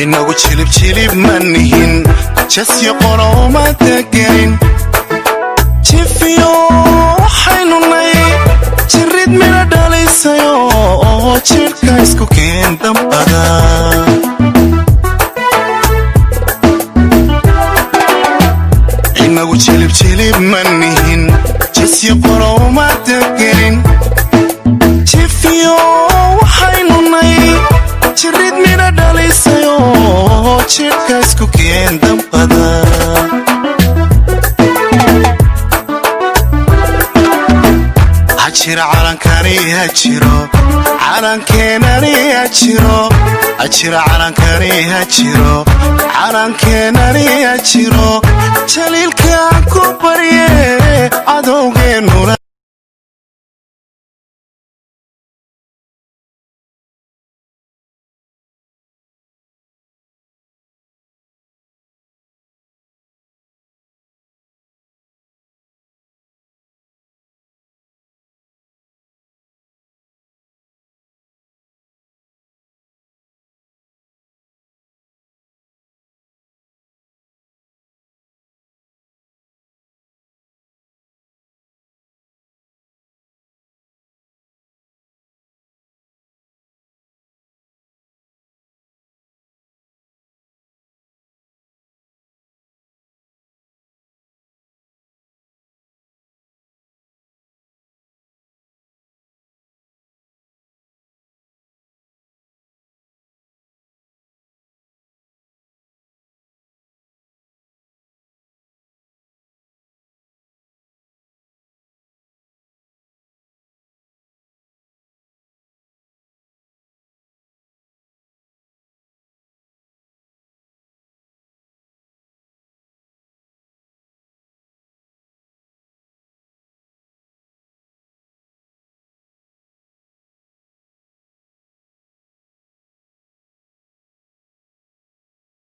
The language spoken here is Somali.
inagu jilib manihin jasyo qoroma degayn jifiyo waxaynu nay jirid mina dhalaysayo oo jirka isku keen dambada inagu jilib manihin jasyo qoroma degayn jifiyo waxaynu nay jirid mina dhalaysayo oo jirka isku keen dambada hajira calankani hajiro calankeenani hajiro hajira calankani hajiro calankeenani hajiro jaliilkaan ku barye cadowgeennuna